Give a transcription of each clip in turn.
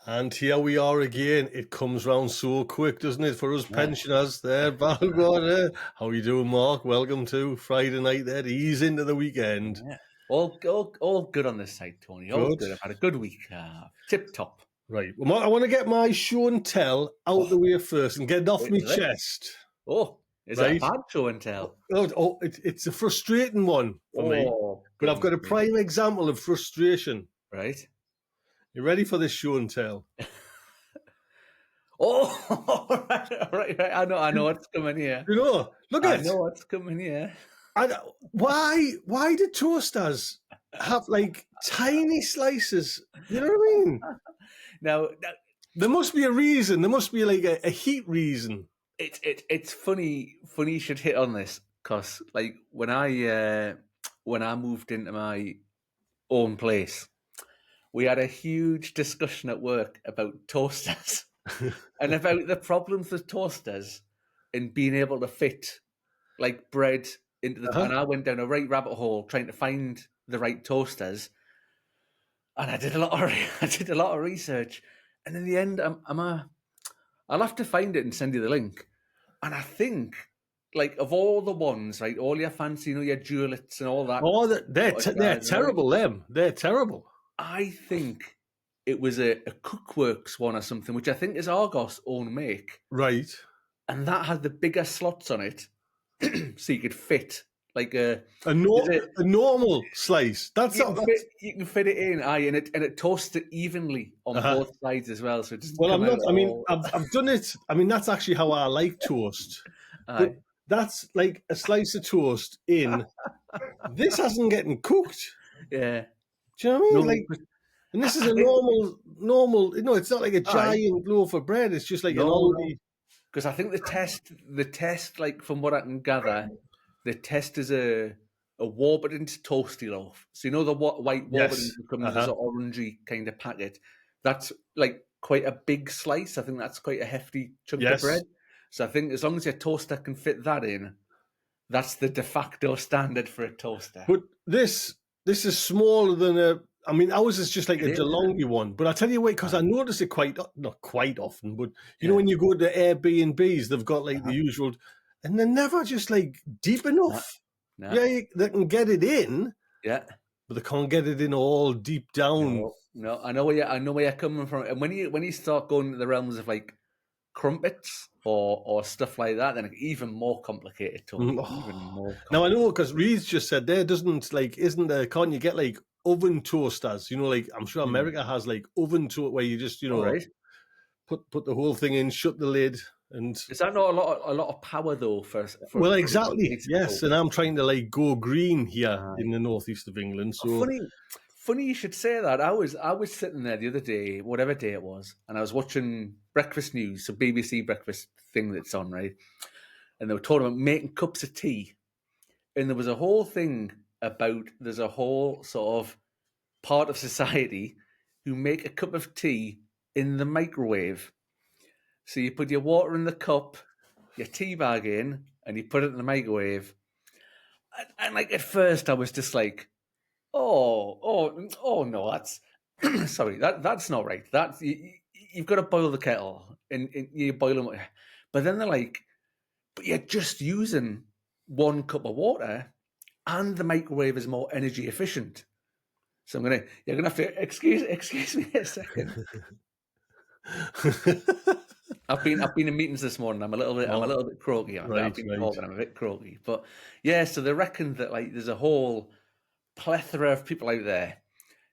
And here we are again. It comes round so quick, doesn't it, for us pensioners there, Balgod. How you doing, Mark? Welcome to Friday night there, ease into the weekend. Yeah. All good on this side, Tony. All Good. good. I've had a good week. Tip top. Right. Well, Mark, I want to get my show and tell out the way first and get it off my Is it? chest. Is Right. it a bad show and tell? It's a frustrating one for me. But I've got a prime example of frustration. Right. You ready for this show and tell? Right. I know what's coming here. You know, look at I know what's coming here. Why do toasters have like tiny slices? You know what I mean? Now there must be a reason. There must be like a heat reason. It's funny. Funny you should hit on this because like when I moved into my own place, we had a huge discussion at work about toasters and about the problems with toasters in being able to fit like bread into the. And I went down a right rabbit hole trying to find the right toasters, and I did a lot of research. And in the end, I'll have to find it and send you the link. And I think, like, of all the ones, right, all your fancy, your Duelits and all that. Oh, they're terrible, them. They're terrible. I think it was a Cookworks one or something, which I think is Argos' own make. Right. And that had the bigger slots on it, so you could fit like a normal slice. That's you can fit it in, and it toasts it evenly on both sides as well. So just I've done it. I mean, that's actually how I like toast. But that's like a slice of toast in. This hasn't getting cooked. Yeah. Do you know what I mean? And this is a normal. It's not like a giant loaf of bread. It's just like an Aldi. Because I think the test, like from what I can gather, the test is a Warburton's toasty loaf. So the white Warburton's come in this orangey kind of packet. That's like quite a big slice. I think that's quite a hefty chunk of bread. So I think as long as your toaster can fit that in, that's the de facto standard for a toaster. But this is smaller than a. I mean, ours is just like a DeLonghi one. But I tell you what, because I notice it not quite often, but you know when you go to Airbnbs, they've got like the usual, and they're never just like deep enough. No. Yeah, they can get it in. Yeah, but they can't get it in all deep down. No, I know where you're coming from. And when you start going into the realms of like crumpets or stuff like that, then even more complicated. Even more complicated. Now I know because Reed's just said isn't there? Can't you get like oven toasters? Like I'm sure America has like oven toast where you just put the whole thing in, shut the lid. And is that not a lot of power though? Well, exactly. Yes, and I'm trying to like go green here in the northeast of England. So funny you should say that. I was sitting there the other day, whatever day it was, and I was watching breakfast news, so BBC breakfast thing that's on, right? And they were talking about making cups of tea, and there was a whole thing about there's a whole sort of part of society who make a cup of tea in the microwave. So you put your water in the cup, your tea bag in, and you put it in the microwave. And like at first, I was just like, oh no, that's sorry, that's not right. That's you've got to boil the kettle and you boil them. But then they're like, but you're just using 1 cup of water, and the microwave is more energy efficient. So you're gonna have to excuse me a second. I've been in meetings this morning. I'm a little bit croaky. I'm a bit croaky. But yeah, so they reckon that like there's a whole plethora of people out there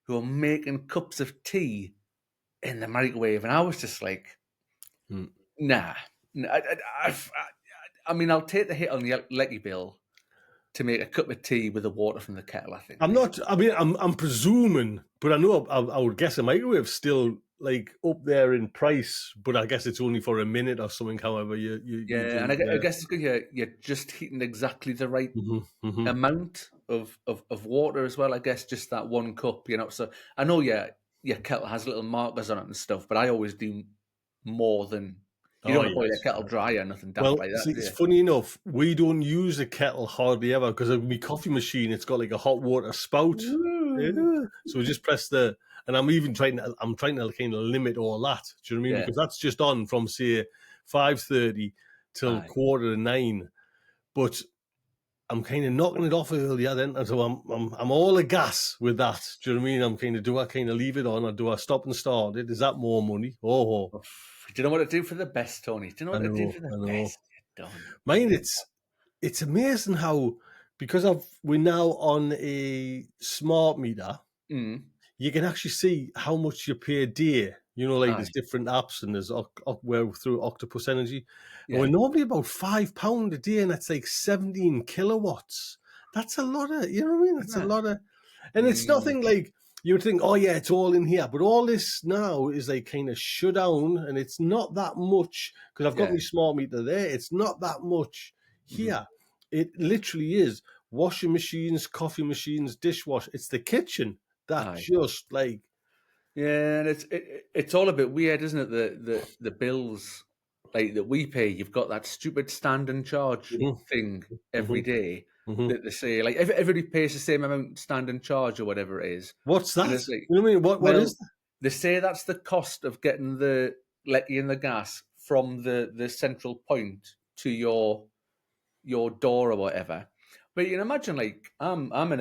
who are making cups of tea in the microwave, and I was just like, nah. I mean, I'll take the hit on the electric bill to make a cup of tea with the water from the kettle. I think. I'm presuming, but I know I would guess a microwave's still like up there in price, but I guess it's only for a minute or something. However, I guess it's good. You're just heating exactly the right amount of water as well. I guess just that 1 cup, So I know your kettle has little markers on it and stuff, but I always do more than. You don't boil your kettle dry or nothing daft like that. It's funny enough, we don't use a kettle hardly ever because of my coffee machine. It's got like a hot water spout. Yeah. So we just press and and I'm even trying to kind of limit all that. Do you know what I mean? Yeah. Because that's just on from say 5:30 till Aye. 8:45. But I'm kind of knocking it off earlier then, and so I'm all agas with that. Do you know what I mean? I'm kind of, do I kind of leave it on, or do I stop and start it? Is that more money? Oh, Do you know what to do for the best, Tony? Do you know I what to do know, for the I know. best? You're done. Mine, it's amazing how, because we're now on a smart meter, Mm. you can actually see how much you pay a day. You know, like there's Aye. different apps, and there's we're through Octopus Energy, and we're Yeah. normally about £5 a day, and that's like 17 kilowatts. That's a lot of, you know what I mean? That's a Yeah. lot of, and it's Mm. nothing like you would think, oh yeah, it's all in here, but all this now is like kind of shut down, and it's not that much because I've got Yeah. my smart meter there. It's not that much Mhm. here. It literally is washing machines, coffee machines, dishwasher. It's the kitchen that Aye. just like, Yeah, and it's all a bit weird, isn't it? The bills like that we pay. You've got that stupid stand and charge mhm, thing every mhm, day mhm. that they say like everybody pays the same amount stand and charge or whatever it is, What's and that? it's like, You know what I mean? What well, is that? they say that's the cost of getting the lecky and the gas from the central point to your door or whatever. But you can imagine, like, I'm in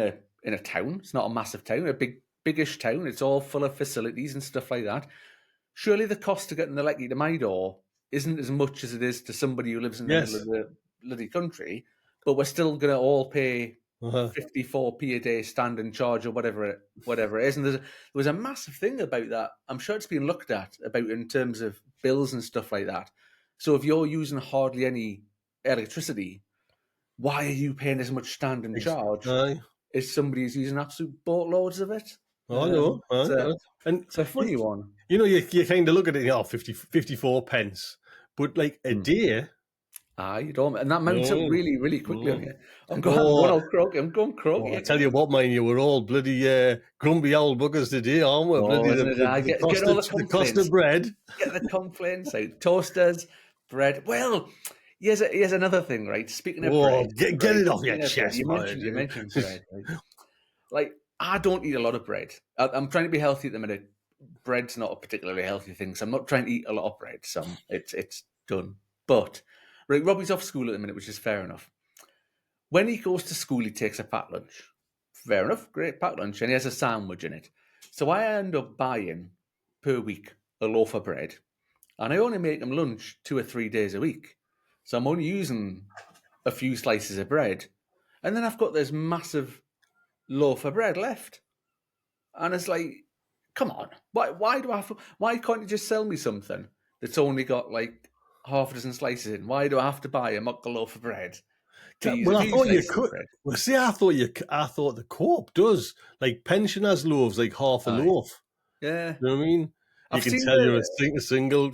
a town. It's not a massive town, a biggish town. It's all full of facilities and stuff like that. Surely the cost of getting the lecky to my door isn't as much as it is to somebody who lives in the middle of Yes. the bloody country. But we're still going to all pay Uh-huh. 54p a day standing charge or whatever it is. And there was a massive thing about that. I'm sure it's been looked at about in terms of bills and stuff like that. So if you're using hardly any electricity, why are you paying as much standing charge Aye. as somebody who's using absolute boatloads of it? Oh, I know. It's Aye, aye. And a funny one. you know, you kind of look at it, 54 pence, but like a Mm. day, Aye, you don't, and that you know mounts what I up mean? really, really quickly on Mm. you. I'm going Oh, all croaky. I'm going croaky I tell you again. what, man, you were all bloody grumpy old buggers today, aren't we? Oh, Bloody isn't it? I get all the the cost of complaints. bread. Get the complaints out. Toasters, bread. Well, here's another thing, right? Speaking of Oh, bread, get right? it off your Speaking of bread, chest, man. you mentioned bread, right? Like, I don't eat a lot of bread. I'm trying to be healthy at the minute. Bread's not a particularly healthy thing, so I'm not trying to eat a lot of bread. So it's done. But right, Robbie's off school at the minute, which is fair enough. When he goes to school, he takes a packed lunch. Fair enough, great packed lunch, and he has a sandwich in it. So I end up buying per week a loaf of bread, and I only make him lunch 2 or 3 days a week. So I'm only using a few slices of bread, and then I've got this massive loaf of bread left. And it's like, come on, why do I have to, why can't you just sell me something that's only got like half a dozen slices in? Why do I have to buy a muckle loaf of bread to use a Well, I few thought you slices of could. bread? Well, see, I thought the co-op does like pensioners' loaves, like half a Aye. loaf. Yeah. You know what I mean? You I've can seen tell you're the a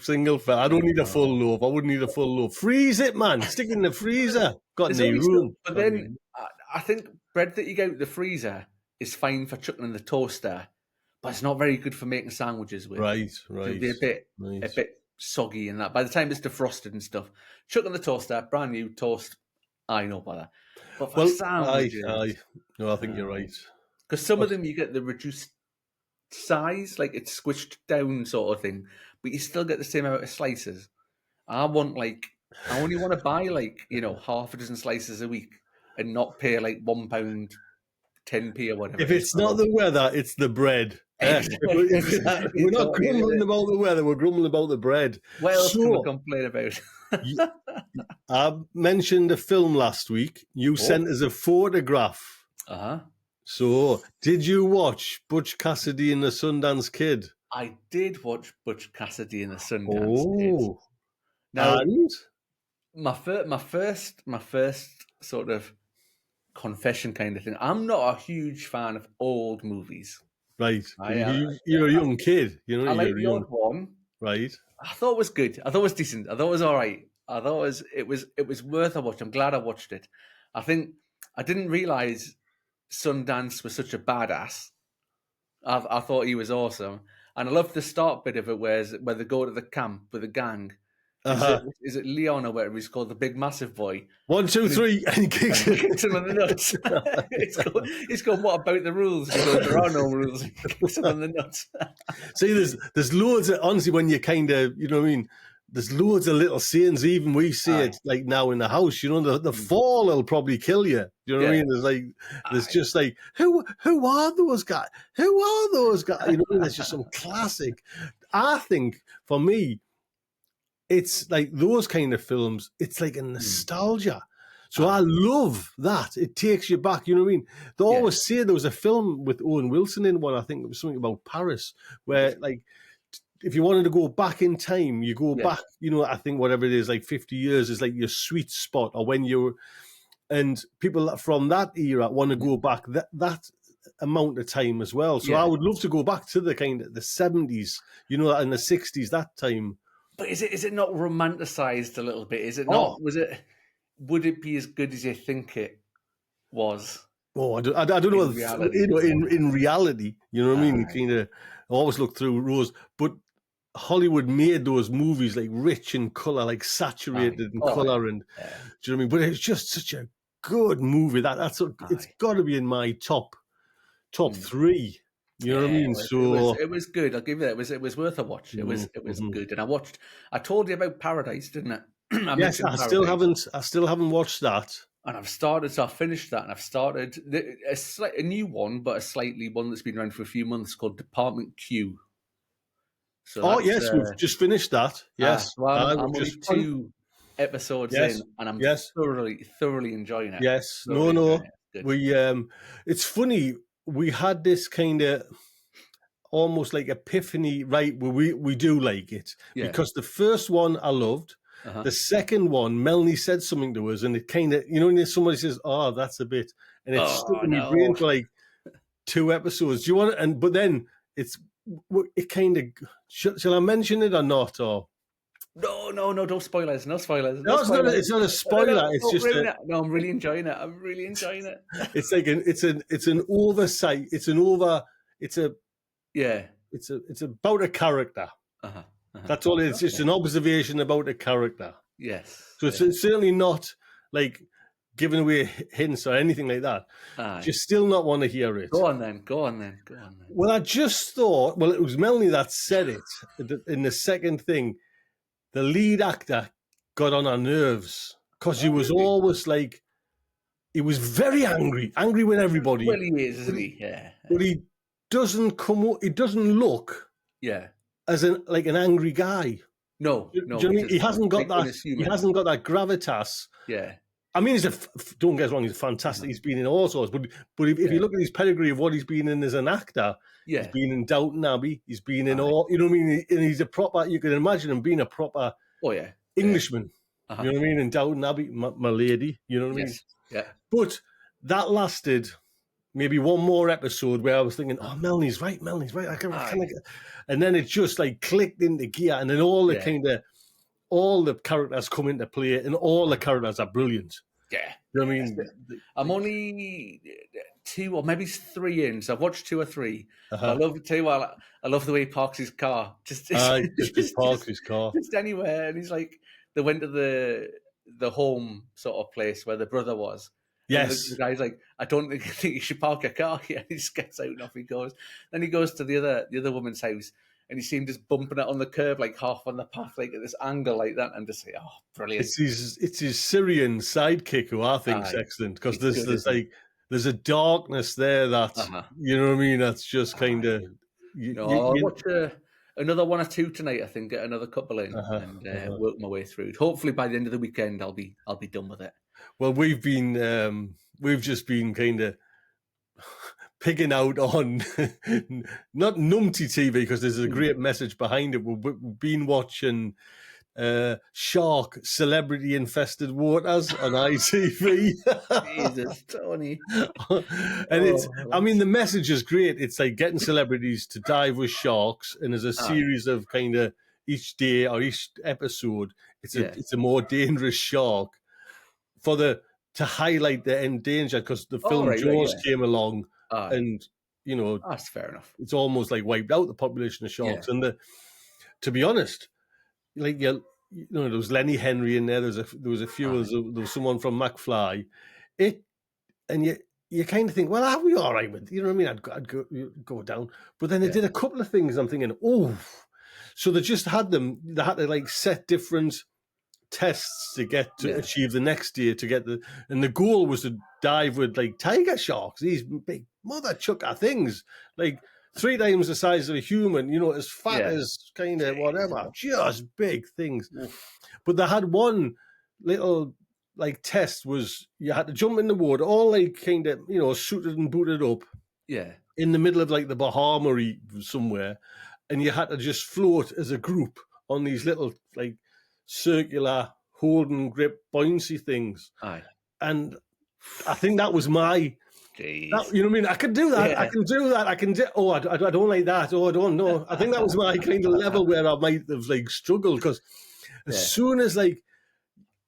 single fella. I don't need a full no. loaf. I wouldn't need a full loaf. Freeze it, man. Stick it in the freezer. Got There's no only so, room. but Got no then room. I think bread that you get out of the freezer is fine for chucking in the toaster, but it's not very good for making sandwiches with. Right, It'll right, be right. a bit soggy and that. By the time it's defrosted and stuff, chuck in the toaster, brand new toast. I know about that. But for Well, aye, aye. sandwiches, No, I think you're right. because some But of them you get the reduced size, like it's squished down sort of thing, but you still get the same amount of slices. I want like I only want to buy like half a dozen slices a week and not pay like £1 10p or whatever if it is it's for a not loaf. the weather, it's the bread. If Exactly, we're not Tony. grumbling about the weather, we're grumbling about the bread. What else can we So, complain about? y- I mentioned a film last week. You Oh, sent us a photograph. uh-huh. So, did you watch Butch Cassidy and the Sundance Kid? I did watch Butch Cassidy and the Sundance Kid. Oh, Now, and my first sort of confession kind of thing. I'm not a huge fan of old movies. right, I am. you're a young kid, you know. I like You're the odd young, one. right? I thought it was good. I thought it was decent. I thought it was all right. I thought it was worth a watch. I'm glad I watched it. I think I didn't realize Sundance was such a badass. I thought he was awesome, and I love the start bit of it, where they go to the camp with the gang, Is it Leon or whatever he's called, the big massive boy? 1, 2, 3, and he kicks it. Kicks him on the nuts. He's going, what about the rules? He goes, there are no rules. He kicks him on the nuts. See, there's loads of, honestly, when you kind of, you know what I mean, there's loads of little sayings, even we see it like now in the house, you know, the fall will probably kill you. You know what I mean? There's just like, who are those guys? Who are those guys? You know what I mean? There's just some classic. I think for me, it's like those kind of films, it's like a nostalgia. So I love that. It takes you back, you know what I mean? They always say there was a film with Owen Wilson in one, I think it was something about Paris, where like, if you wanted to go back in time, you go back, you know, I think whatever it is, like 50 years is like your sweet spot, or when you're, and people from that era want to go back that amount of time as well. So I would love to go back to the kind of the 70s, you know, and the 60s, that time. But is it not romanticized a little bit? Is it not? Would it be as good as you think it was? Oh, I don't know. In reality, you know what I mean? You kind of always look through rose, but Hollywood made those movies like rich in color, like saturated in color, and do you know what I mean? But it's just such a good movie it's got to be in my top 3. You know what I mean? It was good. I'll give you that. It was worth a watch. It was good. And I told you about Paradise, didn't I? Yes, I still haven't watched that. And I finished that, and I've started a new one, but a slightly one that's been around for a few months, called Department Q. So yes, we've just finished that. Yes, I'm only 2 episodes in, and I'm thoroughly enjoying it. Yes, it's funny. We had this kind of almost like epiphany, right? Where we do like it because the first one I loved. The second one, Melanie said something to us, and it kind of, you know, when somebody says, "Oh, that's a bit," and it's stuck in my brain for like 2 episodes. Do you want it? But then it kind of. Shall I mention it or not? Or no, don't spoil it. No spoilers. No, it's not a spoiler. It's just I'm really enjoying it. I'm really enjoying it. It's like it's an oversight. It's about a character. That's all it is. It's an observation about a character. Yes. So it's certainly not like giving away hints or anything like that. You still not want to hear it. Go on then. Well, I just thought, it was Melanie that said it in the second thing. The lead actor got on our nerves because he was always like, he was very angry with everybody. Well, he is, isn't he? Yeah. But he doesn't look as an angry guy. No. Do you know what I mean? He hasn't got that. He hasn't got that gravitas. Yeah. I mean, don't get us wrong. He's fantastic. He's been in all sorts. But if you look at his pedigree of what he's been in as an actor, he's been in Downton Abbey. He's been in all. You know what I mean? And he's a proper. You can imagine him being a proper Englishman. You know what I mean? In Downton Abbey, my lady. You know what I mean? Yeah. But that lasted maybe one more episode where I was thinking, "Oh, Melanie's right. I can and then it just like clicked into gear, and then all the characters come into play, and all the characters are brilliant. Yeah. You know what I mean? I'm only 2 or maybe 3 in, so I've watched 2 or 3. I love it too. I love the way he parks his car. Just parks his car. Just anywhere. And he's like, they went to the home sort of place where the brother was. Yes. The guy's like, I think you should park your car here. And he just gets out and off he goes. Then he goes to the other woman's house, and you see him just bumping it on the curb, like half on the path, like at this angle like that, and just say, "Oh, brilliant!" It's his Syrian sidekick who I think is excellent, because there's a darkness there that you know what I mean. That's just kind of. I'll watch another 1 or 2 tonight. I think, get another couple in, and work my way through it. Hopefully, by the end of the weekend, I'll be done with it. Well, we've just been kind of picking out on not numpty TV, because there's a great message behind it. We've been watching Shark Celebrity Infested Waters on ITV. Jesus, Tony. And the message is great. It's like getting celebrities to dive with sharks, and there's a series of kind of each day or each episode, it's a more dangerous shark to highlight the endangered, because the film Jaws came along. And that's fair enough. It's almost like wiped out the population of sharks. And to be honest, like there was Lenny Henry in there. There was a few. There was someone from McFly. And you kind of think, well, are we all right with? You know what I mean? I'd go down, but then they did a couple of things. I'm thinking, oh, so they just had them. They had to like set different tests to get to achieve the next year to get and the goal was to dive with like tiger sharks, these big mother chucker things, like 3 times the size of a human, as fat as kind of whatever, just big things. But they had one little like test was you had to jump in the water, all like kind of suited and booted up, in the middle of like the Bahama somewhere, and you had to just float as a group on these little like circular hold and grip buoyancy things. And I think that was my you know what I mean? I can do that. I can do that. I don't like that. I don't know. I think that was my kind of level where I might have like struggled, because as soon as like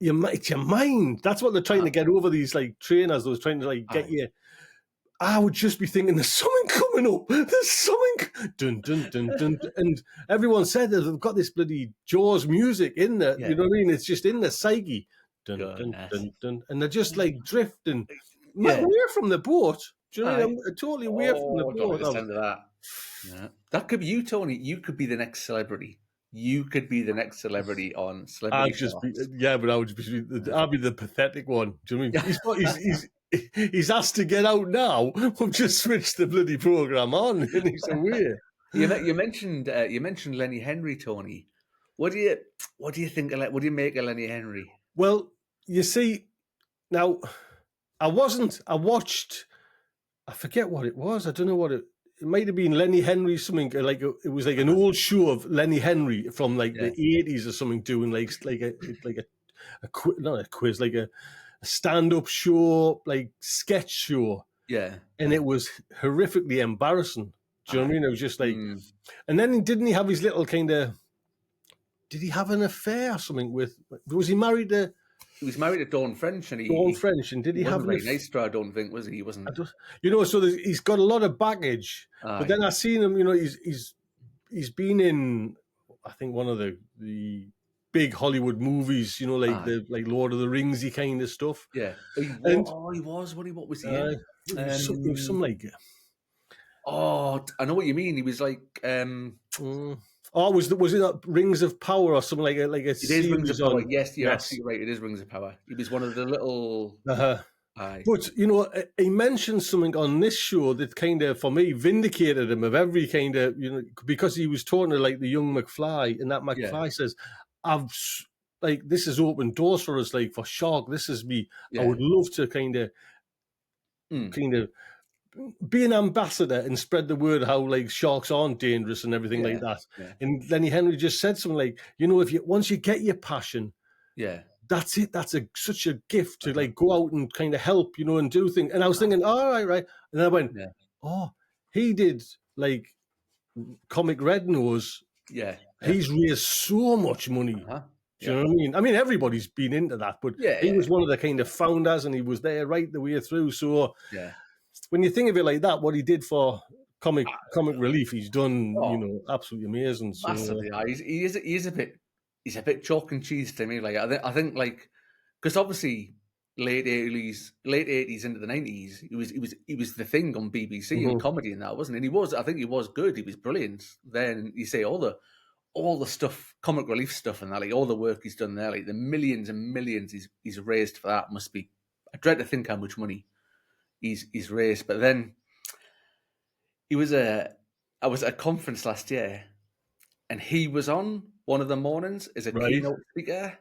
it's your mind, that's what they're trying to get over, these like trainers. They was trying to like get you. I would just be thinking, there's something coming up. There's something. Dun, dun, dun, dun, dun. And everyone said that they've got this bloody Jaws music in there. You know what I mean? It's just in the psyche. Dun, dun, dun, dun. And they're just like drifting away from the boat. Do you know what I mean? I'm totally away from the boat. Listen to that. That could be you, Tony. You could be the next celebrity. You could be the next celebrity on Celebrity. But I would be. I'd be the pathetic one. Do you know what I mean? He's asked to get out now. We've just switched the bloody program on, and he's away. You mentioned Lenny Henry, Tony. What do you think? What do you make of Lenny Henry? Well, you see, now I watched. I forget what it was. I don't know what it. It might have been Lenny Henry, something like it was like an old show of Lenny Henry from like the 80s or something, doing like not a quiz, like a stand-up show, like sketch show. And it was horrifically embarrassing. Do you know what I mean? It was just like, and then didn't he have his little kind of? Did he have an affair or something with? Was he married to? He was married to Dawn French, and did he have very nice to her, I don't think, was he? He wasn't. So he's got a lot of baggage. But then I seen him. He's been in, I think, one of the big Hollywood movies. Like Lord of the Ringsy kind of stuff. He was. What was he? It was some like. Oh, I know what you mean. He was like. Was it not Rings of Power or something like a It is Rings of Power. Yes, you're absolutely right. It is Rings of Power. He was one of the little. But he mentioned something on this show that kind of, for me, vindicated him of every kind of, because he was talking to like the young McFly, and that McFly says, this has opened doors for us, like for Shark. This is me. I would love to kind of be an ambassador and spread the word how like sharks aren't dangerous and everything like that. And Lenny Henry just said something like, once you get your passion, that's it. That's such a gift to like go out and kind of help, and do things. And I was thinking, all right. And I went, he did like Comic Red Nose. He's raised so much money. Do you know what I mean? I mean, everybody's been into that, but he was one of the kind of founders, and he was there right the way through. So when you think of it like that, what he did for comic relief, he's done, absolutely amazing. So, massively. He's a bit chalk and cheese to me. Like I think like, because obviously late 80s into the 90s, he was the thing on BBC and comedy and that, wasn't he? And I think he was good. He was brilliant. Then you say all the stuff, comic relief stuff, and that, like all the work he's done there, like the millions and millions he's raised for that must be. I dread to think how much money he's raised. But then I was at a conference last year, and he was on one of the mornings as a keynote speaker.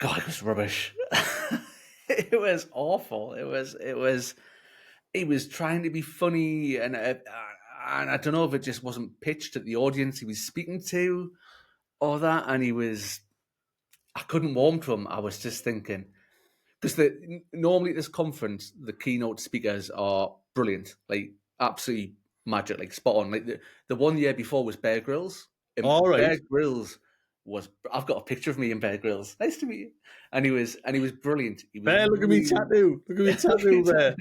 God, it was rubbish. It was awful. He was trying to be funny, and I don't know if it just wasn't pitched at the audience he was speaking to or that, and I couldn't warm to him. I was just thinking, because normally at this conference, the keynote speakers are brilliant, like absolutely magic, like spot on. Like the one year before was Bear Grylls. Bear Grylls I've got a picture of me and Bear Grylls. Nice to meet you. And he was brilliant. Bear, look at me tattoo. Look at me tattoo, Bear.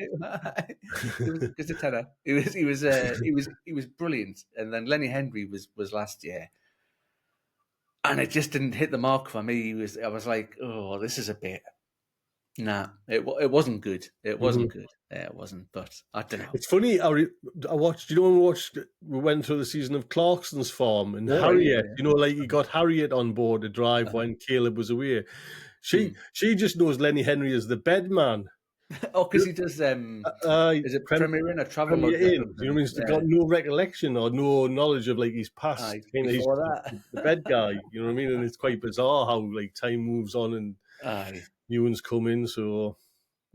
Just a tenner. He was brilliant. And then Lenny Henry was last year. and it just didn't hit the mark for me. I was like, oh, this is a bit. Nah, it wasn't good. It wasn't good. It wasn't. But I don't know. It's funny. I watched. You know, when we went through the season of Clarkson's Farm and All right, Harriet. yeah. You know, like he got Harriet on board to drive when Caleb was away. She just knows Lenny Henry as the bed man. Oh, because he does. Is it Premier Inn or Travel? Premier Inn? You know, what I mean, he's got no recollection or no knowledge of like his past. Kind of, he's the bed guy. You know what I mean? And it's quite bizarre how like time moves on and new ones come in. So.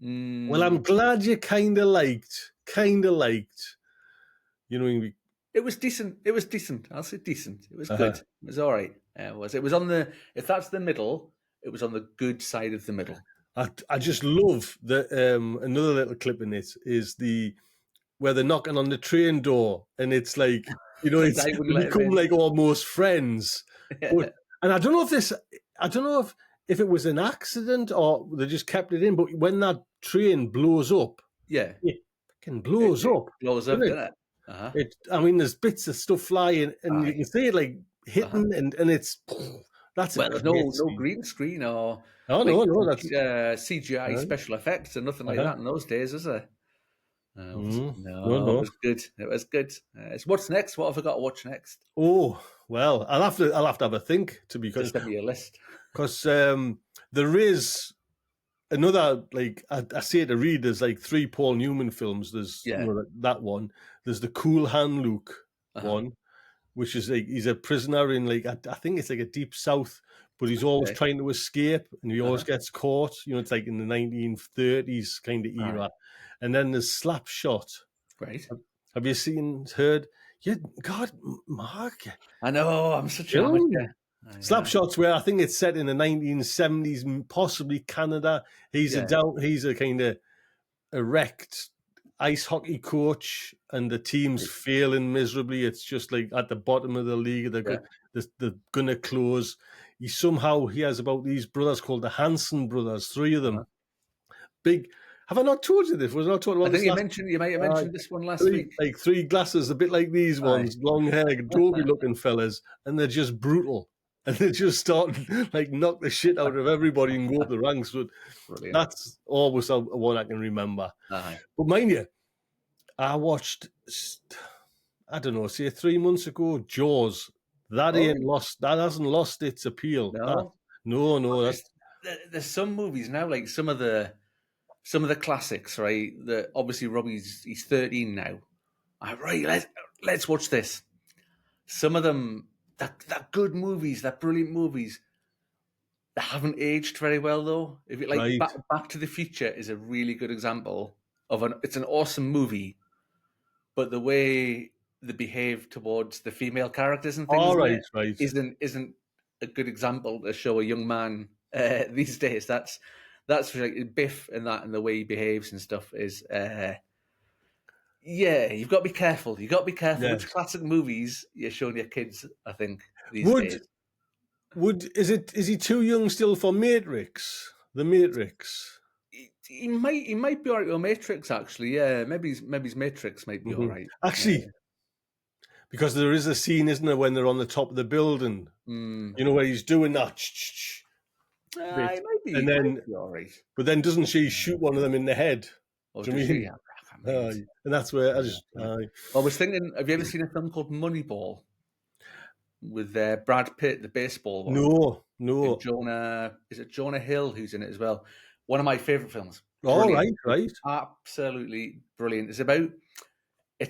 Well, I'm glad you kind of liked. You know, it was decent. It was decent. I'll say decent. It was good. It was all right. It was. It was on the. If that's the middle, it was on the good side of the middle. I just love that. Another little clip in it is where they're knocking on the train door, and it's like, you know, it's they become like almost friends. But, and I don't know if it was an accident or they just kept it in. But when that train blows up, it fucking blows up. Blows up, doesn't it? I mean, there's bits of stuff flying, and you can see it like hitting, and it's that's there's no green screen or no, that's CGI special effects and nothing like that in those days, is there? No, it was good. It was good. What's next? What have I got to watch next? Oh well, I'll have to have a think because send me a list because there is another, like I say to read, there's like 3 Paul Newman films. There's that one. There's the Cool Hand Luke one, which is like he's a prisoner in like I think it's like a deep south, but he's always trying to escape and he always gets caught. You know, it's like in the 1930s kind of era. And then there's Slapshot. Right. Have you heard? Yeah, God, Mark. I know. I'm such a amateur. Slapshot's where I think it's set in the 1970s, possibly Canada. He's a kind of erect ice hockey coach, and the team's failing miserably. It's just like at the bottom of the league. They're gonna close. He has about these brothers called the Hanson brothers, 3 of them. Big. Have I not told you this? Was I not talking about this? You might have mentioned this one last week. Like 3 glasses, a bit like these ones, long hair, dopey looking fellas, and they're just brutal. And they just start like knock the shit out of everybody and go up the ranks. But that's always one I can remember. But mind you, I watched, I don't know, say 3 months ago, Jaws. That hasn't lost its appeal. No. There's some movies now, like some of the classics, right? That obviously he's 13 now. Right, let's watch this. Some of them. They're good movies, they're brilliant movies. They haven't aged very well, though. If you like, Back to the Future is a really good example of it's an awesome movie, but the way they behave towards the female characters and things isn't a good example to show a young man these days. That's like Biff and the way he behaves and stuff is. You've got to be careful. You've got to be careful which classic movies you're showing your kids, I think, these days. Is he too young still for Matrix? The Matrix? He might be all right with Matrix, actually. Yeah, maybe his Matrix might be all right. Actually, because there is a scene, isn't there, when they're on the top of the building, you know, where he's doing that. He might be all right. But then doesn't she shoot one of them in the head? Oh, does she? And that's where I was thinking, have you ever seen a film called Moneyball with Brad Pitt, the baseball one? No. Is it Jonah Hill who's in it as well? One of my favorite films. Right. Absolutely brilliant. It's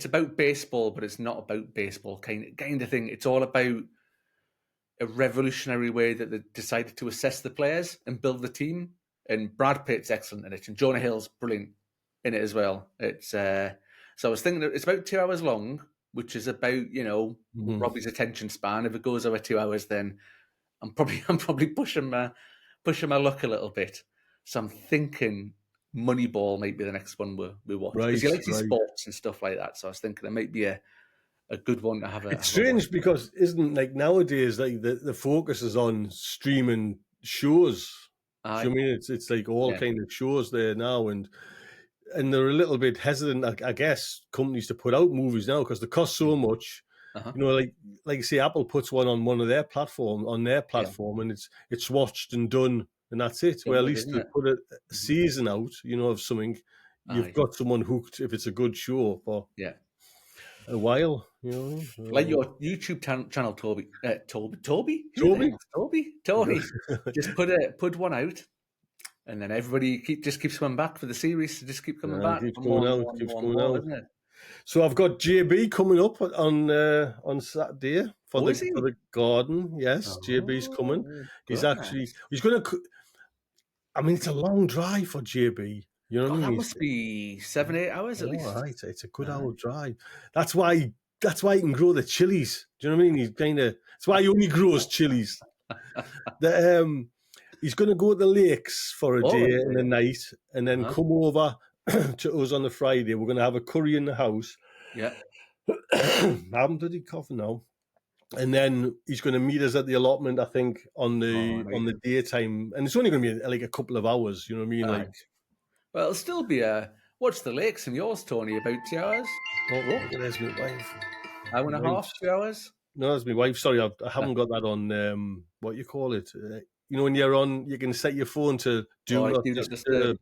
about baseball, but it's not about baseball kind of thing. It's all about a revolutionary way that they decided to assess the players and build the team. And Brad Pitt's excellent in it, and Jonah Hill's brilliant in it as well. It's so I was thinking that it's about 2 hours long, which is about Robbie's attention span. If it goes over 2 hours, then I'm probably pushing my luck a little bit. So I'm thinking Moneyball might be the next one we watch because he likes his sports and stuff like that. So I was thinking it might be a good one to have. It's strange because isn't like nowadays like the focus is on streaming shows. I mean, it's like all kind of shows there now, and they're a little bit hesitant, I guess, companies to put out movies now because they cost so much. You know, like you say, Apple puts one on one of their platform and it's watched and done, and that's it. Well, at least to put a season out, you know, of something, you've got someone hooked if it's a good show for a while. You know, like your YouTube channel, Toby. Toby. Tony. Just put one out. And then everybody keeps coming back for the series to just keep coming back. Keeps going out, isn't it? So I've got JB coming up on Saturday for the garden. Yes, JB's coming. He's going to. I mean, it's a long drive for JB. You know what I mean? That must be 7-8 hours at least. Right, it's a good hour drive. That's why he can grow the chilies. Do you know what I mean? He's that's why he only grows chilies. He's going to go to the lakes for a day and a night, and then come over to us on the Friday. We're going to have a curry in the house. Yeah. I'm bloody coughing now. And then he's going to meet us at the allotment, I think, on the daytime. And it's only going to be like a couple of hours, you know what I mean? Well, it'll still be what's the lakes in yours, Tony? About 2 hours? Oh, there's my wife. Hour and a half, 2 hours? No, that's my wife. Sorry, I haven't got that on, what you call it? You know, when you're on, you can set your phone to do not disturb.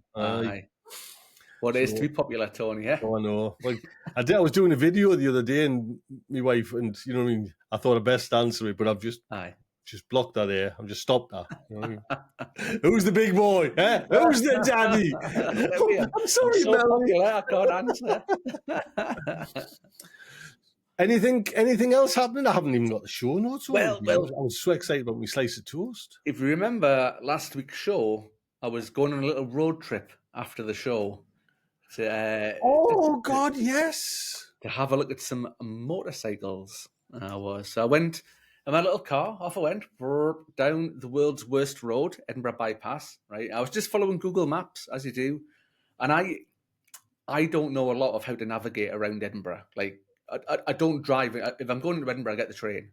What it is to be popular, Tony, yeah? Oh, I know. Like, I was doing a video the other day, and my wife, and you know what I mean, I thought I best answer it, but I've just blocked that there. I've just stopped that. You know what I mean? Who's the big boy? Eh? Who's the daddy? I'm sorry, Melanie. I can't answer. Anything else happening? I haven't even got the show notes. Well, I was so excited about my slice of toast. If you remember last week's show, I was going on a little road trip after the show. Yes. To have a look at some motorcycles. So I went in my little car, off I went, down the world's worst road, Edinburgh Bypass, right? I was just following Google Maps, as you do. And I don't know a lot of how to navigate around Edinburgh. Like, I don't drive. If I'm going to Edinburgh, I get the train.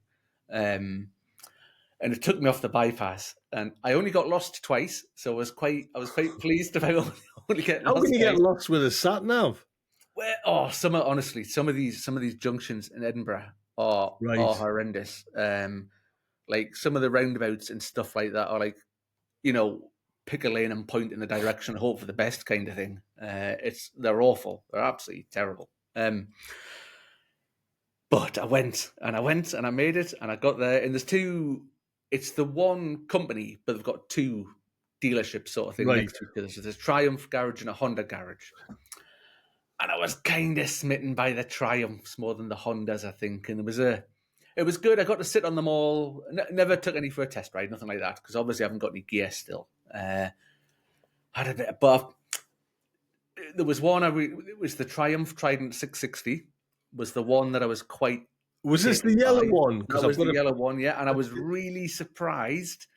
And it took me off the bypass. And I only got lost twice, so I was quite pleased about only getting lost. How can you get lost with a sat nav? Well, some of these junctions in Edinburgh are horrendous. Like some of the roundabouts and stuff like that are like, you know, pick a lane and point in the direction, hope for the best kind of thing. They're awful. They're absolutely terrible. But I went and I made it and I got there. And it's the one company, but they've got two dealerships sort of thing next to each other. So there's Triumph Garage and a Honda Garage. And I was kind of smitten by the Triumphs more than the Hondas, I think. And it was good. I got to sit on them all. Never took any for a test ride, nothing like that, because obviously I haven't got any gear still. Had a bit, but there was one. It was the Triumph Trident 660. Was the one that I was quite. Was this the yellow one? That was the yellow one, yeah. And I was really surprised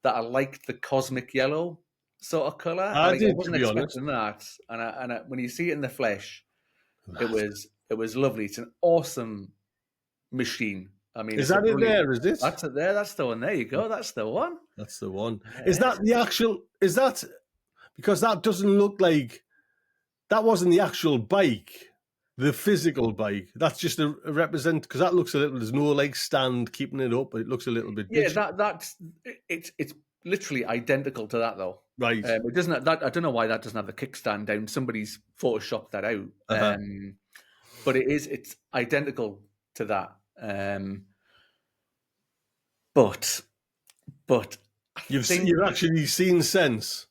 that I liked the cosmic yellow sort of color. I wasn't expecting that. And when you see it in the flesh, it was lovely. It's an awesome machine. I mean, is that it there? Is this? That's it there. That's the one. There you go. That's the one. That's the one. Is that the actual? Is that because that doesn't look like that wasn't the actual bike? The physical bike, that's just a represent, because that looks a little, there's no like stand keeping it up, but it looks a little bit digital. It's literally identical to that though. Right. It doesn't I don't know why that doesn't have the kickstand down. Somebody's photoshopped that out. But it's identical to that. But you've actually seen sense.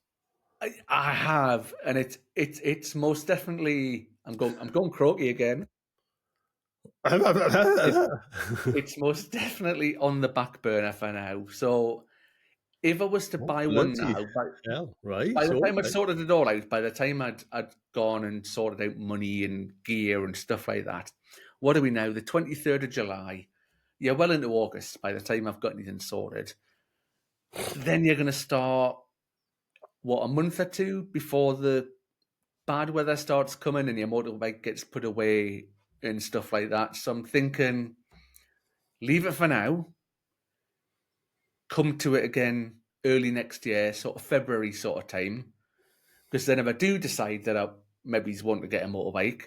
I have, and it's most definitely. I'm going croaky again. It's most definitely on the back burner for now. So if I was to buy one now, by the time I'd sorted it all out, by the time I'd gone and sorted out money and gear and stuff like that, what are we now? The 23rd of July. Yeah, well into August by the time I've got anything sorted. Then you're going to start, a month or two before the bad weather starts coming and your motorbike gets put away and stuff like that. So I'm thinking, leave it for now. Come to it again early next year, sort of February sort of time. Because then if I do decide that I maybe want to get a motorbike,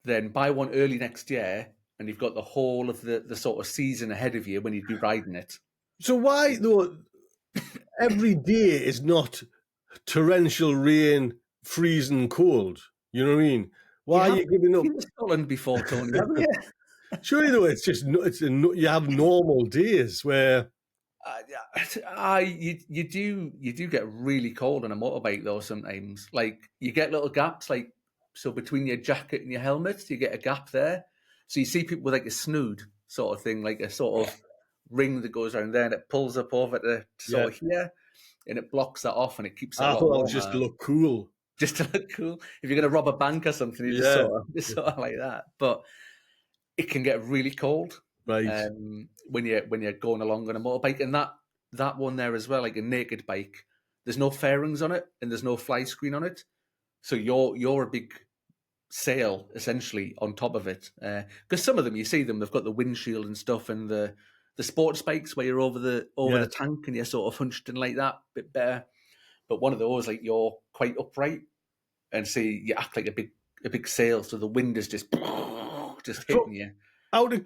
then buy one early next year and you've got the whole of the sort of season ahead of you when you'd be riding it. So why though? Every day is not torrential rain, freezing cold. You know what I mean? Why are you giving up? Been to Scotland before, Tony, haven't you? Surely though, it's just you have normal days where You do get really cold on a motorbike though sometimes. Like you get little gaps, like so between your jacket and your helmet, you get a gap there. So you see people with like a snood sort of thing, like a sort of ring that goes around there and it pulls up over to sort of here, and it blocks that off and it keeps it a I lot thought I'll warmer. just look cool. Just to look cool. If you're going to rob a bank or something, you just sort of like that. But it can get really cold, right? When you're going along on a motorbike, and that one there as well, like a naked bike. There's no fairings on it, and there's no fly screen on it, so you're a big sail essentially on top of it. Because some of them, you see them, they've got the windshield and stuff, and the sports bikes where you're over the tank and you're sort of hunched in like that, bit better. But one of those, like you're quite upright, and see you act like a big sail, so the wind is just hitting you. Out of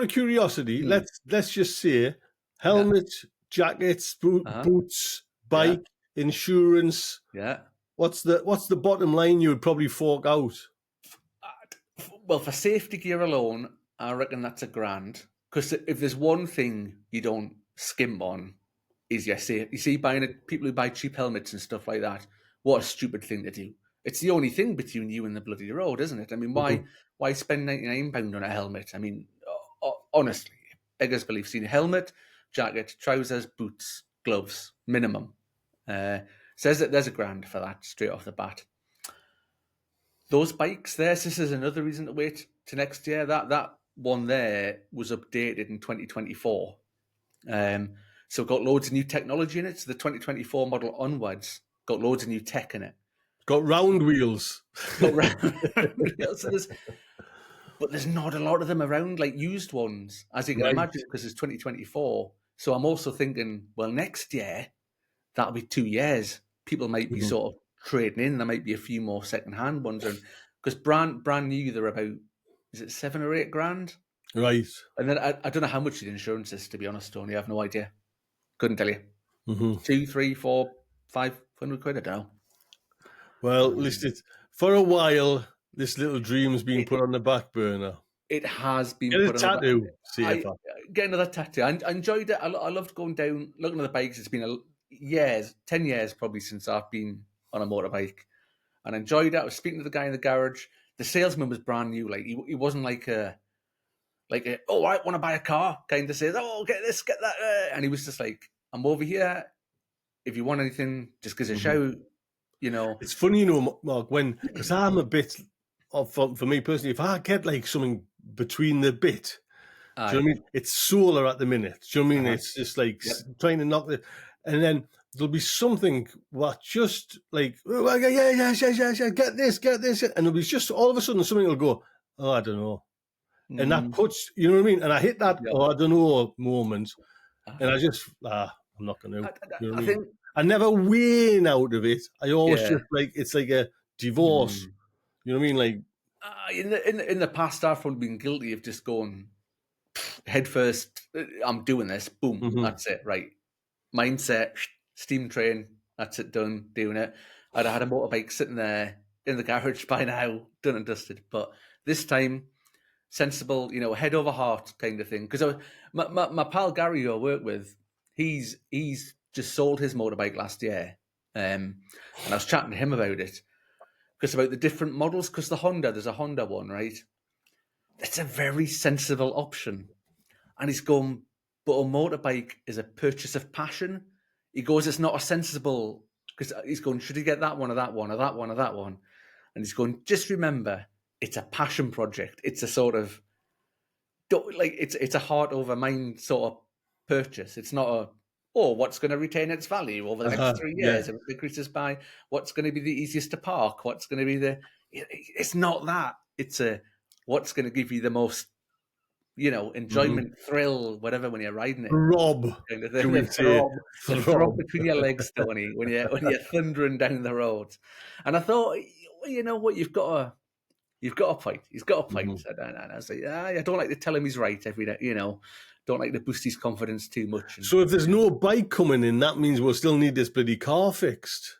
curiosity, let's just say helmet, jackets, boots, bike, insurance. Yeah. What's the bottom line you would probably fork out? Well, for safety gear alone, I reckon that's $1,000. Because if there's one thing you don't skimp on, is your safety. You see, people who buy cheap helmets and stuff like that, what a stupid thing to do. It's the only thing between you and the bloody road, isn't it? I mean, why spend £99 on a helmet? I mean, honestly, beggars belief. Seen a helmet, jacket, trousers, boots, gloves, minimum. Says that there's $1,000 for that straight off the bat. Those bikes there, this is another reason to wait to next year. That one there was updated in 2024. So got loads of new technology in it. So the 2024 model onwards got loads of new tech in it. Got round wheels. So but there's not a lot of them around, like used ones, as you can imagine, because it's 2024. So I'm also thinking, well, next year, that'll be 2 years. People might be sort of trading in. There might be a few more second-hand ones. Because brand new, they're about, is it £7 or £8,000? Right. And then I don't know how much the insurance is, to be honest, Tony. I have no idea. Couldn't tell you. 2, 3, 4, 500 quid, I don't know. Well, listen, for a while, this little dream's been put on the back burner. It has been put on the back burner. Get another tattoo. I enjoyed it. I loved going down, looking at the bikes. It's been 10 years probably since I've been on a motorbike. And I enjoyed it. I was speaking to the guy in the garage. The salesman was brand new. Like he wasn't like I want to buy a car kind of says, oh, get this, get that. And he was just like, I'm over here. If you want anything, just give us a shout. You know, it's funny, Mark, because I'm a bit for me personally, if I get like something between the bit, do you know what I mean? It's solar at the minute. Do you know what I mean? It's just like trying to knock it, and then there'll be something what just like, oh, yeah, get this, and it'll be just all of a sudden something will go, oh, I don't know, and that puts, you know what I mean? And I hit that, oh, I don't know moment, and I just, I'm not going to. You know what I mean? I never win out of it. I always just like, it's like a divorce. You know what I mean? Like in the past, I've probably been guilty of just going head first. I'm doing this. Boom, that's it. Right, mindset, steam train. That's it. Done. Doing it. I'd had a motorbike sitting there in the garage by now, done and dusted. But this time, sensible. You know, head over heart kind of thing. Because my pal Gary, who I work with, he's just sold his motorbike last year, and I was chatting to him about it, because about the different models. Because there's a Honda one, right? It's a very sensible option, and he's going, but a motorbike is a purchase of passion. He goes, it's not a sensible, because he's going, should he get that one or that one or that one or that one? And he's going, just remember, it's a passion project. It's a sort of it's a heart over mind sort of purchase. It's not a what's going to retain its value over the next 3 years if it decreases by, what's going to be the easiest to park, what's going to be it's not that. It's what's going to give you the most, enjoyment, thrill, whatever, when you're riding it. Throb. Kind of thing. The throb between your legs, Tony, when you're thundering down the road. And I thought, well, you know what, you've got You've got a point. He's got a point. And I was like, I don't like to tell him he's right every day, don't like to boost his confidence too much. So if there's no bike coming in, that means we'll still need this bloody car fixed.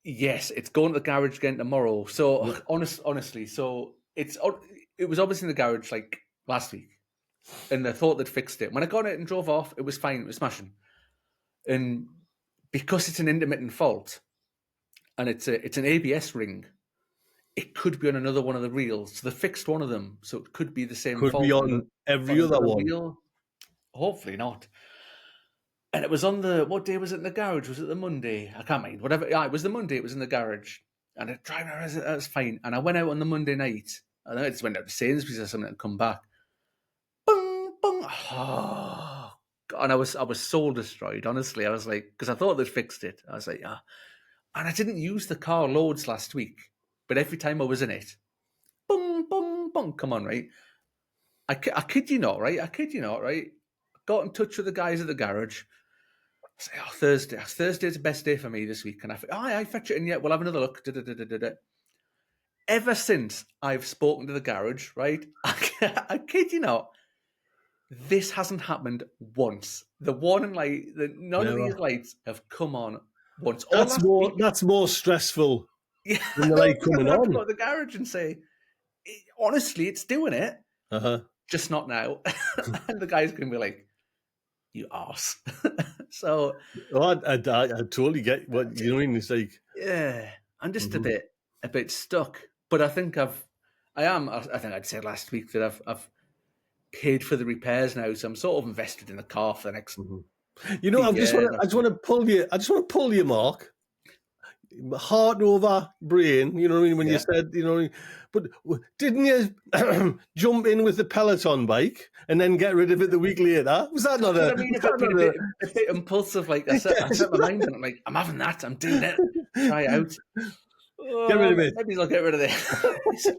Yes, it's going to the garage again tomorrow. So honestly, so it was obviously in the garage like last week, and I thought they'd fixed it. When I got it and drove off, it was fine. It was smashing, and because it's an intermittent fault, and it's an ABS ring, it could be on another one of the reels. So they fixed one of them, so it could be the same. Could fault be on every other one. Reel. Hopefully not. And it was on what day was it in the garage? Was it the Monday? I can't mind. Whatever. Yeah, it was the Monday. It was in the garage. And I driving around, that was fine. And I went out on the Monday night. I just went out to Sainsbury's or something and come back. Boom, boom. Oh, God. And I was soul destroyed, honestly. I was like, because I thought they'd fixed it. I was like, And I didn't use the car loads last week. But every time I was in it, boom, boom, boom. Come on, right? I kid you not, right? Got in touch with the guys at the garage. I say, Thursday's the best day for me this week. And I fetch it in yet. We'll have another look. Ever since I've spoken to the garage, right? I kid you not, this hasn't happened once. The warning light, none of these lights have come on once. That's more stressful than the light coming on. Go to the garage and say, honestly, it's doing it. Just not now. And the guy's going to be like, you arse. So I totally get what you mean. It's like, yeah, I'm just a bit stuck. But I think I think I'd say last week that I've paid for the repairs now, so I'm sort of invested in the car for the next. I just want to pull you, Mark. Heart over brain, you know what I mean? When you said, but didn't you jump in with the Peloton bike and then get rid of it the week later? Was that not a bit impulsive? Like I set my mind on it. Like, I'm having that. I'm doing it. Try it out. Get rid of it. Maybe I'll get rid of it.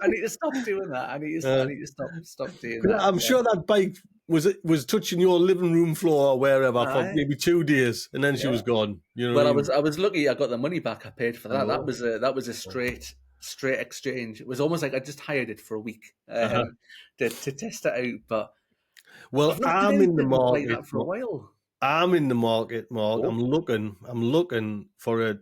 I need to stop doing that. I need to stop doing that. I'm sure that bike was touching your living room floor or wherever for maybe 2 days, and then she was gone. I was lucky. I got the money back. I paid for that. Oh. That was a straight exchange. It was almost like I just hired it for a week to test it out. But I'm in the market like that for a while. I'm in the market, Mark. Oh. I'm looking for a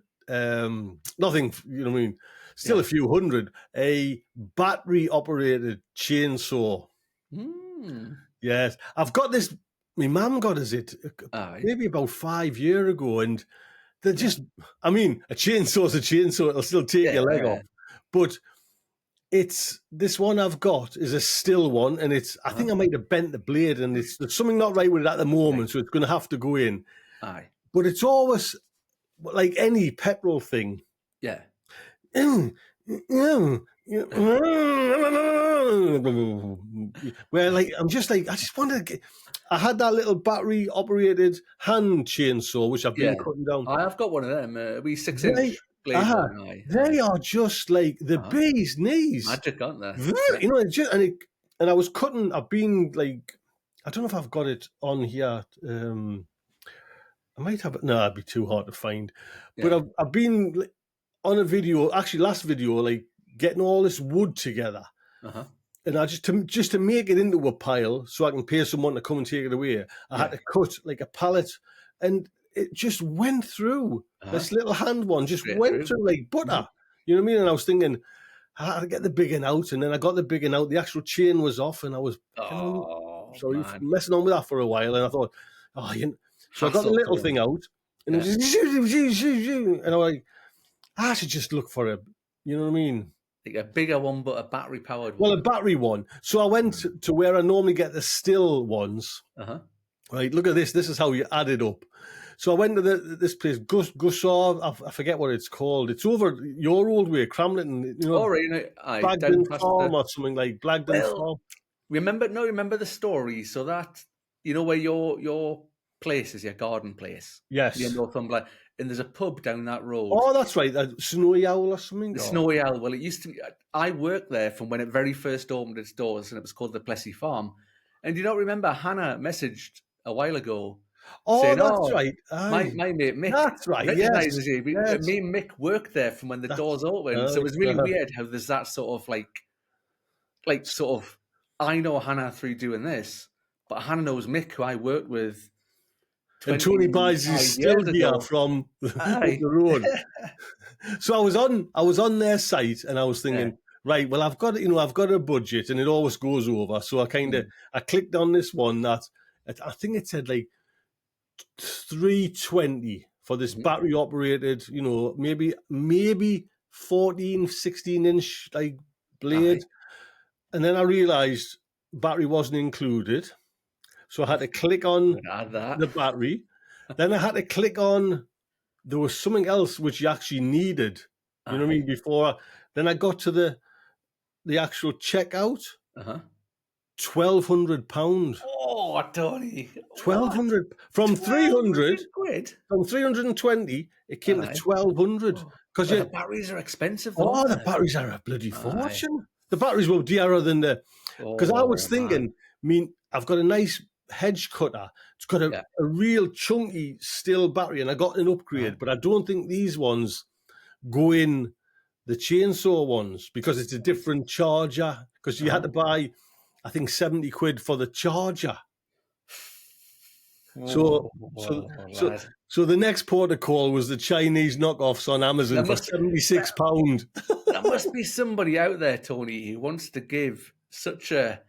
nothing. You know what I mean? Still a few hundred. A battery operated chainsaw. Yes, I've got this. My mum got us it maybe about 5 years ago, and they're just. I mean, a chainsaw's a chainsaw; it'll still take your leg off. But it's this one I've got is a still one, and it's. I think I might have bent the blade, and there's something not right with it at the moment, so it's going to have to go in. Aye, but it's always like any petrol thing. Yeah. Where like I just wanted to get. I had that little battery operated hand chainsaw which I've been cutting down. I've got one of them. We 6-inch blade. They are just like the bee's knees. Magic, aren't they? And I was cutting. I've been like, I don't know if I've got it on here. I might have it. No, it'd be too hard to find. Yeah. But I've been on a video. Actually, last video, like getting all this wood together. And I just to make it into a pile so I can pay someone to come and take it away, I had to cut like a pallet, and it just went through. This little hand one just went through like butter. You know what I mean? And I was thinking, I had to get the big one out, and then I got the big one out. The actual chain was off, and I was messing on with that for a while. And I thought, so I got the little thing out, and it was, and I was like, I should just look for a, you know what I mean? Like a bigger one, but a battery powered one. Well, a battery one. So I went to where I normally get the still ones. Right, look at this. This is how you add it up. So I went to this place, Gussar. I forget what it's called. It's over your old way, Cramlington. Blagden Farm or something like Blagden Farm. Remember the story. So that where your place is, your garden place. Yes. Near Northumberland. And there's a pub down that road. Oh, that's right. Snowy Owl or something? Snowy Owl. Well, it used to be. I worked there from when it very first opened its doors, and it was called the Plessy Farm. And do you not remember Hannah messaged a while ago Oh, saying, that's "Oh, right. my Aye. mate Mick That's right. Yes. recognises you." Yes. Me and Mick worked there from when the That's doors opened, so it right. was really weird how there's that sort of sort of, I know Hannah through doing this, but Hannah knows Mick, who I worked with And Tony Byes is 25 still years here ago. from up Aye. the road. So I was on their site and I was Yeah. thinking, right, well, I've got a budget and it always goes over. So I clicked on this one that I think it said like 320 for this Mhm. battery operated, maybe 14, 16-inch like blade. Aye. And then I realized battery wasn't included. So I had to click on Could add that. the battery. Then I had to click on, there was something else which you actually needed. You know what I mean? Then I got to the actual checkout, Uh-huh. £1,200. Oh, Tony. What? 1,200 from 300, 1,200 quid? from 320, it came to Aye. 1,200. Oh, Because well, the batteries are expensive, though, the aren't they? batteries are a bloody Aye. fortune. The batteries were dearer than because I was Oh, man. thinking, I've got a nice hedge cutter. It's got Yeah. a real chunky steel battery, and I got an upgrade, but I don't think these ones go in the chainsaw ones because it's a different charger. Because you had to buy, I think, 70 quid for the charger. So, so, Oh, so, lad. so the next port of call was the Chinese knockoffs on Amazon for £76. There must be somebody out there, Tony, who wants to give such a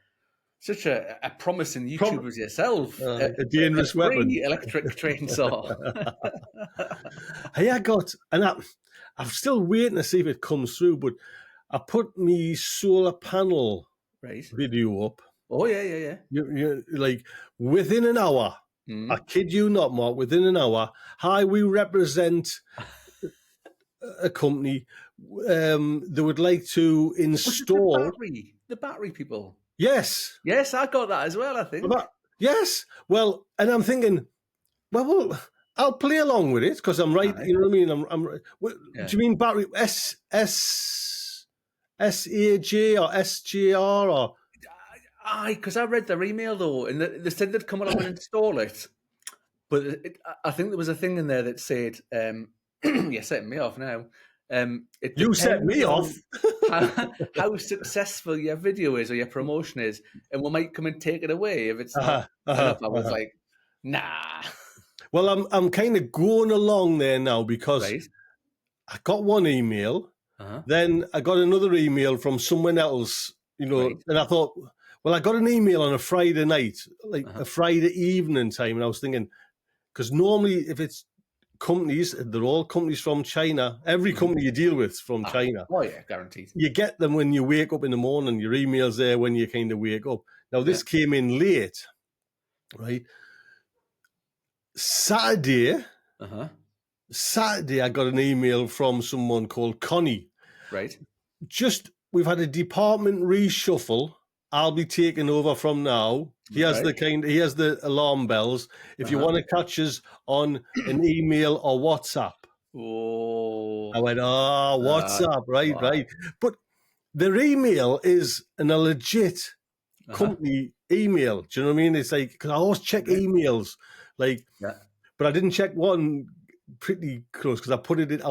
promising YouTuber as yourself A dangerous a weapon. free electric train saw. Hey, I'm still waiting to see if it comes through, but I put me solar panel Right. video up. Oh, yeah. You like within an hour. I kid you not, Mark. Within an hour, hi, we represent a company. They would like to install. The battery people. Yes. Yes, I got that as well, I think. Yes. Well, and I'm thinking, well, I'll play along with it because I'm right. Aye. You know what I mean? Do you mean battery SAJ or SJR or? Aye, because I read their email though, and they said they'd come along and install it. But I think there was a thing in there that said, "You're setting me off now." You set me off. How successful your video is or your promotion is, and we might come and take it away if it's not enough. I was like, nah. Well, I'm kind of going along there now because I got one email, then I got another email from someone else, and I thought, well, I got an email on a Friday night, like a Friday evening time, and I was thinking, because normally if it's companies, they're all companies from China. Every company you deal with is from China. Oh, yeah, guaranteed. You get them when you wake up in the morning, your email's there when you kind of wake up. Now, this came in late, right? Saturday, I got an email from someone called Connie. Right. We've had a department reshuffle. I'll be taking over from now. He has the alarm bells. If you want to catch us on an email or WhatsApp. Oh. I went, WhatsApp, right. But their email is a legit company email. Do you know what I mean? It's like, because I always check emails, but I didn't check one pretty close because I put it in.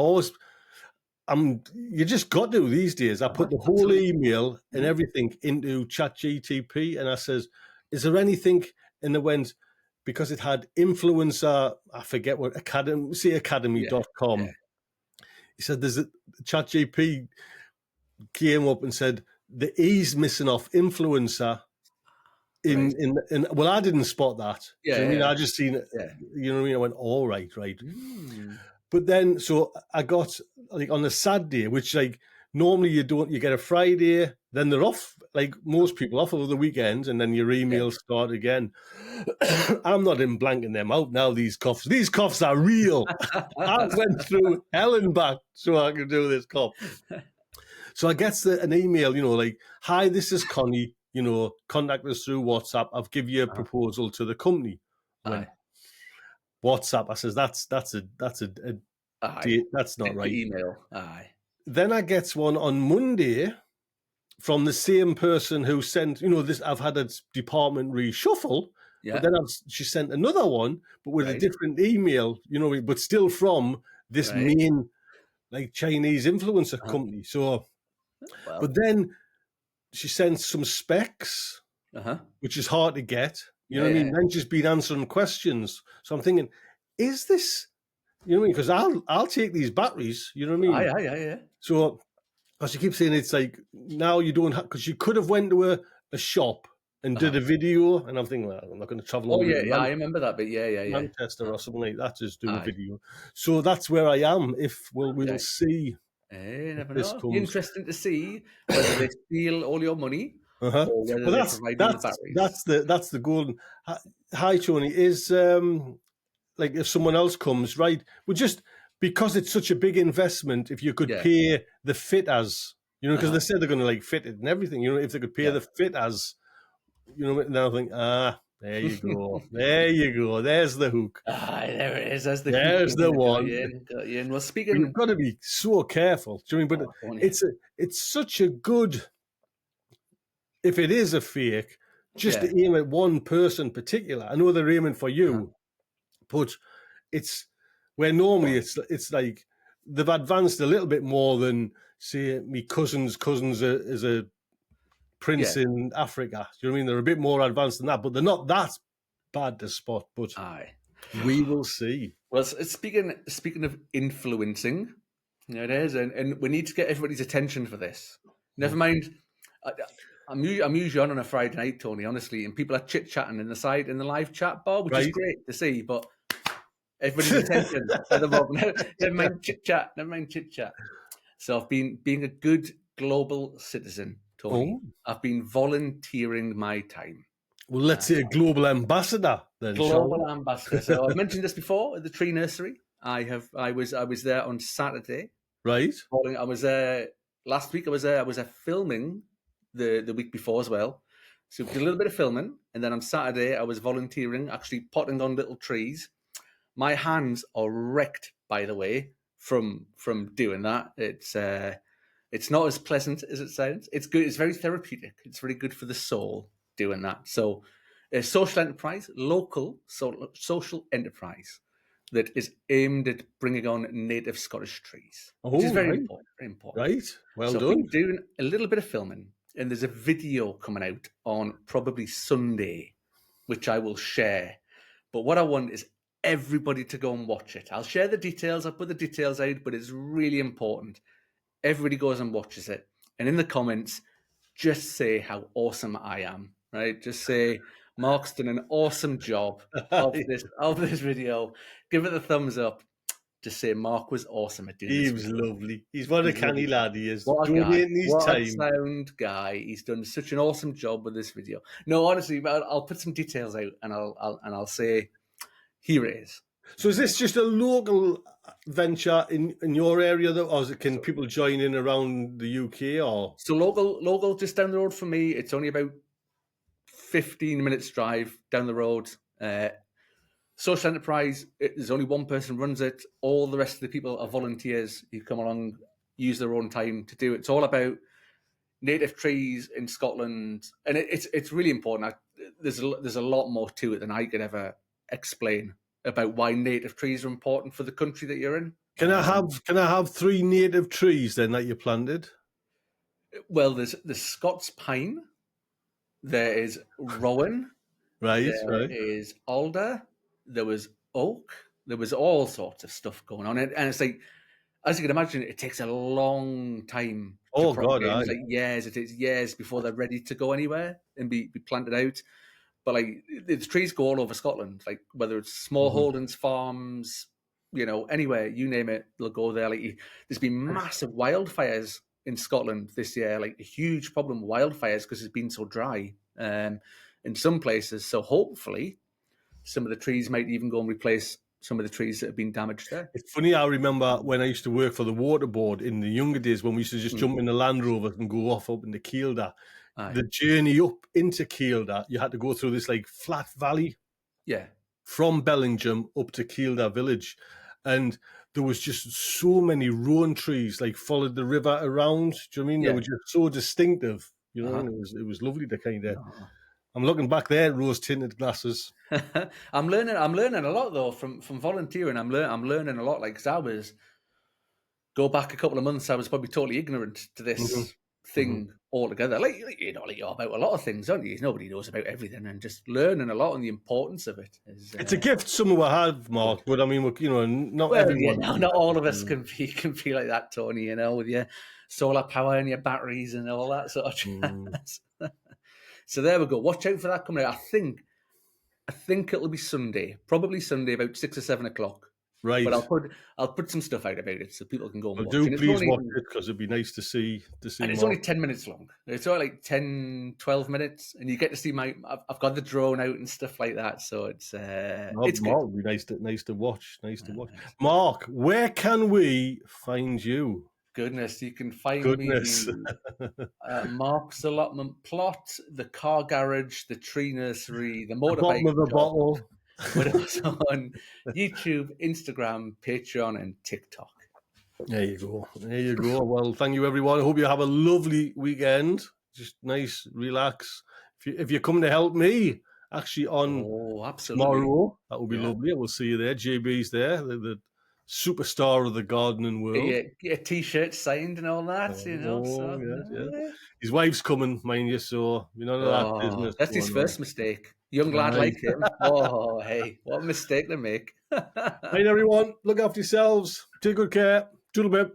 You just got to these days. I put the whole email and everything into ChatGTP, and I says, "Is there anything?" And it went, because it had influencer. I forget what academy.com. Yeah. He said, "There's a ChatGPT came up and said the E's missing off influencer." Well, I didn't spot that. Yeah, Do you know what I mean? I just seen it. Yeah. You know what I mean? I went, all right. But then, so I got like on a Saturday, which like normally you get a Friday, then they're off, like most people off over the weekends, and then your emails start again. I'm not in blanking them out now, these coughs. These coughs are real. I went through hell and back so I could do this cough. So I get an email, like, "Hi, this is Connie, contact us through WhatsApp. I've give you a proposal to the company." WhatsApp. I says that's not right. Email. Aye. Then I gets one on Monday from the same person who sent, this. I've had a department reshuffle. But Yeah. then she sent another one, but with a Right. different email, but still from this Right. main like Chinese influencer Uh-huh. company. So, but Well. then she sends some specs, Uh-huh. which is hard to get. You know Yeah. what I Yeah. mean? Then she's been answering questions. So I'm thinking, is this, you know what I mean? Because I'll take these batteries, you know what I mean? Aye. Yeah. So, as she keeps saying, it's like now you don't have, because you could have went to a shop and did Uh-huh. a video, and I'm thinking, well, I'm not going to travel all Oh the way yeah. to Yeah. I remember that bit. Yeah. Yeah. Manchester or Uh-huh. something like that, just do a Aye. video. So that's where I am. If we'll Okay. see You if never this know. Be comes. interesting to see whether they steal all your money Uh-huh. or whether Well, they that's provide you the that's batteries. that's the that's the golden. Hi, Tony. Is like if someone else comes, right? Well, just because it's such a big investment, if you could Yeah. pay the fitters, because Uh-huh. they said they're going to like fit it and everything. If they could pay Yeah. the fitters, and then I think, there you go, there you go, there's the hook, Aye, there it is. That's the hook. there's the Got one. you in. Got you in. Well, But you've speaking. got to be so careful. Do you know what I mean? Oh, don't you? It's such a good, if it is a fake, just Yeah. to aim at one person particular. I know they're aiming for you, Uh-huh. but it's where normally it's like they've advanced a little bit more than say me cousin's is a prince Yeah. in Africa. Do you know what I mean? They're a bit more advanced than that, but they're not that bad to spot. But Aye. we will see. Well, speaking of influencing, it is, and we need to get everybody's attention for this. Never mind. I'm usually on a Friday night, Tony, honestly, and people are chit chatting in the live chat bar, which is Right? great to see. But everybody's attention at the moment. Never mind chit chat. Never mind chit chat. So I've been being a good global citizen, Tony. Oh, I've been volunteering my time. well, let's say a global ambassador then, shall we? Global ambassador. So I've mentioned this before at the tree nursery. I was there on Saturday. Right? I was there last week. I was there filming the week before as well. So we did a little bit of filming, and then on Saturday I was volunteering, actually potting on little trees. My hands are wrecked, by the way, from doing that. It's not as pleasant as it sounds. It's good. It's very therapeutic. It's very good for the soul doing that. So, a social enterprise, local social enterprise that is aimed at bringing on native Scottish trees, which is Oh, very right. important. Very important. Right. Well So I've done. been doing a little bit of filming, and there's a video coming out on probably Sunday, which I will share. But what I want is everybody to go and watch it. I'll share the details. I'll put the details out, but it's really important. Everybody goes and watches it. And in the comments, just say how awesome I am, right? Just say, Mark's done an awesome job of this video. Give it a thumbs up. Just say Mark was awesome at doing He this was video. lovely. He's what a He's canny lovely. lad he is. What a guy. Donating his What a time. sound guy. He's done such an awesome job with this video. No, honestly, I'll put some details out and I'll say, here it is. So is this just a local venture in your area though, or can people join in around the UK or? So local, just down the road from me. It's only about 15 minutes drive down the road. Social enterprise. There's only one person runs it. All the rest of the people are volunteers who come along, use their own time to do it. It's all about native trees in Scotland, and it's really important. There's a lot more to it than I could ever explain about why native trees are important for the country that you're in. Can I have 3 native trees then that you planted? Well, there's the Scots pine. There is rowan. Right, There is alder. There was oak. There was all sorts of stuff going on, and it's like, as you can imagine, it takes a long time to Oh God, propagate. It's aye. like years. It takes years before they're ready to go anywhere and be planted out. But like the trees go all over Scotland, like whether it's small holdings, farms, anywhere, you name it, they'll go there. Like there's been massive wildfires in Scotland this year, like a huge problem with wildfires because it's been so dry in some places. So hopefully some of the trees might even go and replace some of the trees that have been damaged there. It's funny, I remember when I used to work for the water board in the younger days when we used to just jump in the Land Rover and go off up into Kielder. Aye. The journey up into Kielder, you had to go through this like flat valley. Yeah. From Bellingham up to Kielder village. And there was just so many rowan trees, like followed the river around. Do you know what I mean? Yeah. They were just so distinctive, and it was lovely to kind of I'm looking back there at rose tinted glasses. I'm learning a lot though from volunteering. I'm learning a lot. Like, 'cause I was go back a couple of months, I was probably totally ignorant to Hmm. this Hmm. thing altogether. Like you're about a lot of things, aren't you? Nobody knows about everything, and just learning a lot on the importance of it is It's a gift some will have, good. Mark, but I mean, not Well, yeah, everyone. no, not all of us can be like that, Tony. With your solar power and your batteries and all that sort of Mm. jazz. So there we go. Watch out for that coming out. I think it'll be Sunday, probably Sunday about 6 or 7 o'clock. But Right. I'll put some stuff out about it so people can go and Well, watch. do And it's please not watch even it because it'd be nice to see and it's Mark. only 10 minutes long. It's only like 10, 12 minutes, and you get to see I've got the drone out and stuff like that. So it's good. Mark would be nice to watch. Nice to watch. Mark, where can we find you? Goodness, you can find Goodness. me Mark's Allotment Plot, the Car Garage, the Tree Nursery, the The bottom Motorbike of the Shop. bottle. We're also on YouTube, Instagram, Patreon, and TikTok. There you go. There you go. Well, thank you, everyone. I hope you have a lovely weekend. Just nice, relax. If you're coming to help me, actually on Absolutely. tomorrow, that would be Yeah. lovely. We'll see you there. JB's there, the superstar of the gardening world. Get a T-shirt signed and all that, So Yeah. His wife's coming, mind you, so none of that business that's his going on. first mistake. Young lad Right. like him. Oh, hey, what a mistake to make. Right, everyone. Look after yourselves. Take good care. Toodle bit.